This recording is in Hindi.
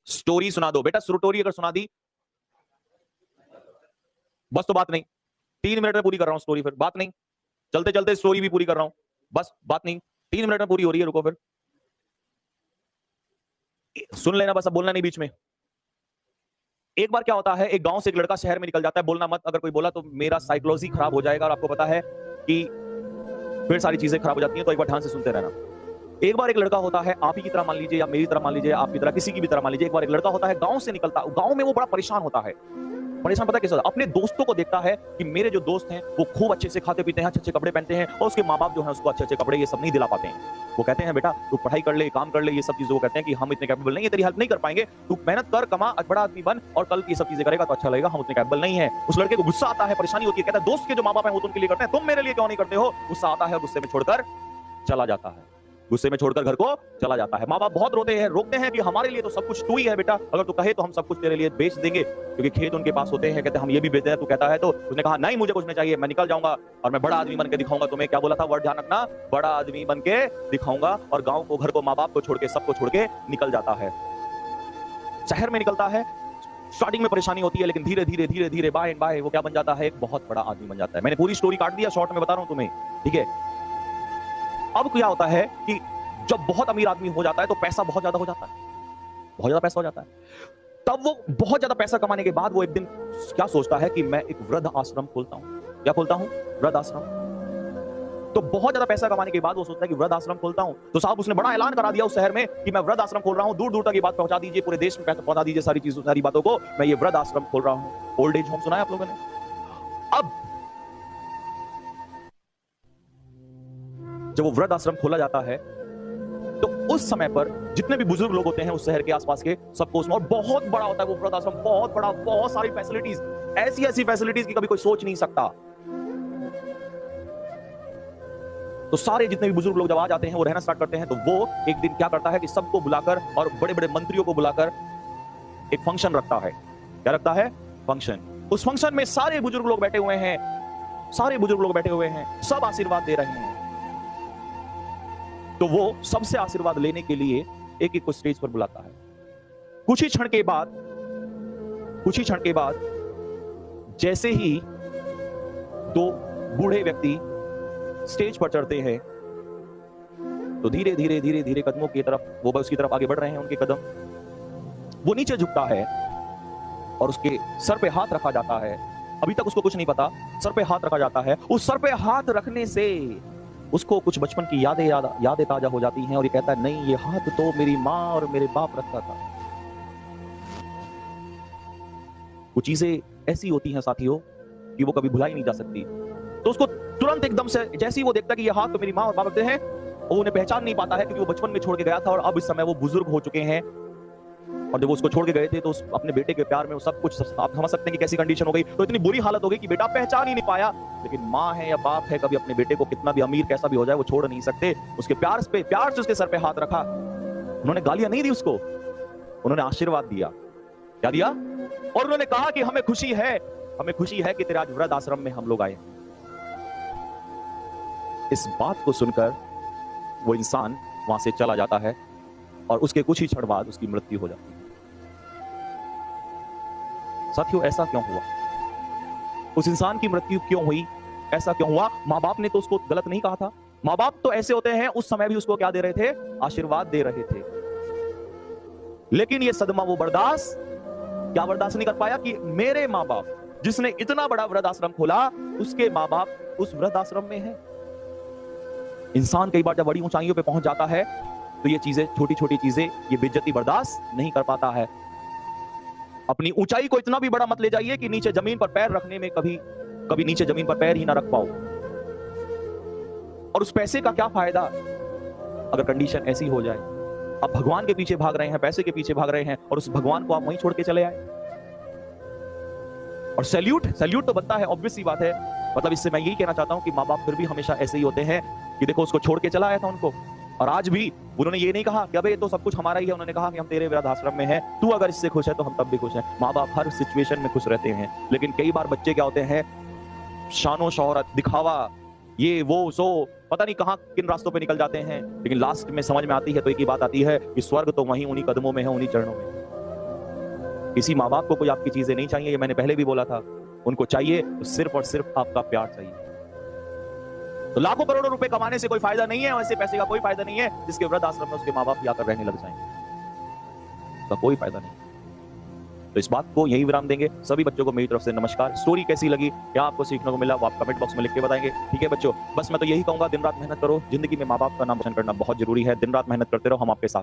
स्टोरी सुना दो बेटा, स्टोरी अगर सुना दी बस तो बात नहीं, 3 मिनट में पूरी कर रहा हूं स्टोरी, फिर बात नहीं, चलते चलते स्टोरी भी पूरी कर रहा हूं, बस बात नहीं, 3 मिनट में पूरी हो रही है, रुको फिर सुन लेना, बस अब बोलना नहीं बीच में। एक बार क्या होता है, एक गांव से एक लड़का शहर में निकल जाता है, बोलना मत, अगर कोई बोला तो मेरा साइकोलॉजी खराब हो जाएगा, और आपको पता है कि फिर सारी चीजें खराब हो जाती हैं, तो एक बार ध्यान से सुनते रहना। एक बार एक लड़का होता है, आप ही की तरह मान लीजिए या मेरी तरह मान लीजिए, आपकी तरह किसी की भी तरह मान लीजिए, एक बार एक लड़का होता है, गांव से निकलता, गांव में वो बड़ा परेशान होता है। परेशान पता कैसे होता है? अपने दोस्तों को देखता है कि मेरे जो दोस्त हैं वो खूब अच्छे से खाते पीते हैं, अच्छे अच्छे कपड़े पहनते हैं, और उसके माँ बाप जो है उसको अच्छे अच्छे कपड़े ये सब नहीं दिला पाते हैं। वो कहते हैं बेटा तू पढ़ाई कर ले, काम कर ले, ये सब चीजें वो कहते हैं कि हम इतने कैपेबल नहीं है, तेरी हेल्प नहीं कर पाएंगे, तू मेहनत कर, कमा, बड़ा आदमी बन, और कल ये सब चीजें करेगा तो अच्छा लगेगा, हम उतने कैपेबल नहीं है। उस लड़के को गुस्सा आता है, परेशानी होती है, कहता है दोस्त के जो माँ बाप है वो तो उनके लिए करते हैं, तुम मेरे लिए क्यों नहीं करते हो? गुस्सा आता है और गुस्से में छोड़कर चला जाता है, गुस्से में छोड़कर घर को चला जाता है। माँ बाप बहुत रोते हैं, रोकते हैं कि हमारे लिए तो सब कुछ तू ही है बेटा, अगर तू कहे तो हम सब कुछ तेरे लिए बेच देंगे, क्योंकि खेत उनके पास होते हैं, कहते हैं हम ये भी बेच दें, तू कहता है तो उसने कहा नहीं मुझे कुछ नहीं चाहिए, मैं निकल जाऊंगा और मैं बड़ा आदमी बन के दिखाऊंगा तुम्हें। क्या बोला था वर्ड ध्यान रखना, बड़ा आदमी बन के दिखाऊंगा, और गांव को, घर को, माँ बाप को छोड़ के, सबको छोड़ के निकल जाता है, शहर में निकलता है। स्टार्टिंग में परेशानी होती है, लेकिन धीरे धीरे धीरे धीरे बाय एंड बाय वो क्या बन जाता है, एक बहुत बड़ा आदमी बन जाता है। मैंने पूरी स्टोरी काट दिया, शॉर्ट में बता रहा हूं तुम्हें, ठीक है। अब क्या होता है कि जब बहुत अमीर आदमी हो जाता है तो पैसा बहुत ज्यादा हो जाता है, बहुत ज्यादा पैसा हो जाता है। तब वो बहुत ज्यादा पैसा कमाने के बाद वो एक दिन क्या सोचता है कि मैं एक वृद्ध आश्रम खोलता हूं। क्या खोलता हूं? वृद्ध आश्रम। तो बहुत ज्यादा पैसा कमाने के बाद वो सोचता है कि वृद्ध आश्रम खोलता हूं, तो साहब उसने बड़ा ऐलान करा दिया उस शहर में कि मैं वृद्ध आश्रम खोल रहा हूं, दूर दूर तक ये बात पहुंचा दीजिए, पूरे देश में पहुंचा दीजिए सारी चीजों, सारी बातों को, मैं ये वृद्ध आश्रम खोल रहा हूं। ओल्ड एज होम सुना है आप लोगों ने? अब जब वो वृद्ध आश्रम खोला जाता है तो उस समय पर जितने भी बुजुर्ग लोग होते हैं उस शहर के आसपास के, सबको उसमें, और बहुत बड़ा होता है वो वृद्ध आश्रम, बहुत बड़ा, बहुत सारी फैसिलिटीज, ऐसी ऐसी फैसिलिटीज की कभी कोई सोच नहीं सकता। तो सारे जितने भी बुजुर्ग लोग जब आ जाते हैं वो रहना स्टार्ट करते हैं, तो वो एक दिन क्या करता है कि सबको बुलाकर और बड़े बड़े मंत्रियों को बुलाकर एक फंक्शन रखता है। क्या रखता है? फंक्शन। उस फंक्शन में सारे बुजुर्ग लोग बैठे हुए हैं, सारे बुजुर्ग लोग बैठे हुए हैं, सब आशीर्वाद दे रहे हैं। तो वो सबसे आशीर्वाद लेने के लिए एक एक को स्टेज पर बुलाता है। कुछ ही क्षण के बाद जैसे ही दो बूढ़े व्यक्ति स्टेज पर चढ़ते हैं तो धीरे धीरे धीरे धीरे कदमों की तरफ वो उसकी तरफ आगे बढ़ रहे हैं, उनके कदम, वो नीचे झुकता है और उसके सर पे हाथ रखा जाता है। अभी तक उसको कुछ नहीं पता, सर पे हाथ रखा जाता है। उस सर पे हाथ रखने से उसको कुछ बचपन की यादें ताजा हो जाती हैं, और ये कहता है नहीं, ये हाथ तो मेरी माँ और मेरे बाप रखता था। वो चीजें ऐसी होती हैं साथियों कि वो कभी भुलाई नहीं जा सकती। तो उसको तुरंत एकदम से जैसे ही वो देखता है कि ये हाथ तो मेरी माँ और बाप रखते हैं, वो उन्हें पहचान नहीं पाता है, क्योंकि वो बचपन में छोड़ के गया था और अब इस समय वो बुजुर्ग हो चुके हैं। और जब वो उसको छोड़ के गए थे तो अपने बेटे के प्यार में वो सब कुछ, आप समझ सकते हैं कि कैसी कंडीशन हो गई। तो इतनी बुरी हालत हो गई कि बेटा पहचान ही नहीं पाया। लेकिन माँ है या बाप है, कभी अपने बेटे को कितना भी अमीर कैसा भी हो जाए वो छोड़ नहीं सकते। उसके प्यार से उसके सर पे हाथ रखा। उन्होंने गालियां नहीं दी उसको, उन्होंने आशीर्वाद दिया। क्या दिया? और उन्होंने कहा कि हमें खुशी है कि तेरे आज वृद्ध आश्रम में हम लोग आए। इस बात को सुनकर वो इंसान वहां से चला जाता है और उसके कुछ ही क्षण बाद उसकी मृत्यु हो जाती है। साथियों ऐसा क्यों हुआ? उस इंसान की मृत्यु क्यों हुई? ऐसा क्यों हुआ? माँ बाप ने तो उसको गलत नहीं कहा था। माँ बाप तो ऐसे होते हैं, उस समय भी उसको क्या दे रहे थे? आशीर्वाद दे रहे थे। लेकिन ये सदमा वो बर्दाश्त नहीं कर पाया कि मेरे माँ बाप, जिसने इतना बड़ा वृद्ध आश्रम खोला, उसके माँ बाप उस वृद्ध आश्रम में है। इंसान कई बार जब बड़ी ऊंचाइयों पे पहुंच जाता है तो ये चीजें, छोटी छोटी चीजें, ये बेइज्जती बर्दाश्त नहीं कर पाता है। अपनी ऊंचाई को इतना भी बड़ा मत ले जाइए कि नीचे जमीन पर पैर रखने में कभी नीचे जमीन पर पैर ही ना रख पाओ। और उस पैसे का क्या फायदा अगर कंडीशन ऐसी हो जाए? आप भगवान के पीछे भाग रहे हैं, पैसे के पीछे भाग रहे हैं, और उस भगवान को आप वहीं छोड़ के चले आए। और सैल्यूट तो बनता है, ऑब्वियस सी बात है। मतलब इससे मैं यही कहना चाहता हूं कि माँ बाप फिर भी हमेशा ऐसे ही होते हैं कि देखो उसको छोड़ के चला आया था उनको, और आज भी उन्होंने ये नहीं कहा कि अबे ये तो सब कुछ हमारा ही है। उन्होंने कहा कि हम तेरे वृद्ध आश्रम में हैं, तू अगर इससे खुश है तो हम तब भी खुश हैं। माँ बाप हर सिचुएशन में खुश रहते हैं, लेकिन कई बार बच्चे क्या होते हैं, शानो शौहरत, दिखावा, ये वो सो, पता नहीं कहां किन रास्तों पे निकल जाते हैं। लेकिन लास्ट में समझ में आती है तो एक ही बात आती है कि स्वर्ग तो वहीं उन्हीं कदमों में है, उन्हीं चरणों में। किसी माँ बाप को कोई आपकी चीजें नहीं चाहिए, ये मैंने पहले भी बोला था। उनको चाहिए तो सिर्फ और सिर्फ आपका प्यार चाहिए। तो लाखों करोड़ों रुपए कमाने से कोई फायदा नहीं है, वैसे पैसे का कोई फायदा नहीं है जिसके वृद्ध आश्रम में उसके माँ बाप आकर रहने लग जाएंगे, उसका कोई फायदा नहीं। तो इस बात को यही विराम देंगे। सभी बच्चों को मेरी तरफ से नमस्कार। स्टोरी कैसी लगी, क्या आपको सीखने को मिला, वो आप कमेंट बॉक्स में लिख के बताएंगे। ठीक है बच्चों, बस मैं तो यही कहूंगा, दिन रात मेहनत करो। जिंदगी में माँ बाप का नाम रोशन करना बहुत जरूरी है। दिन रात मेहनत करते रहो, हम आपके साथ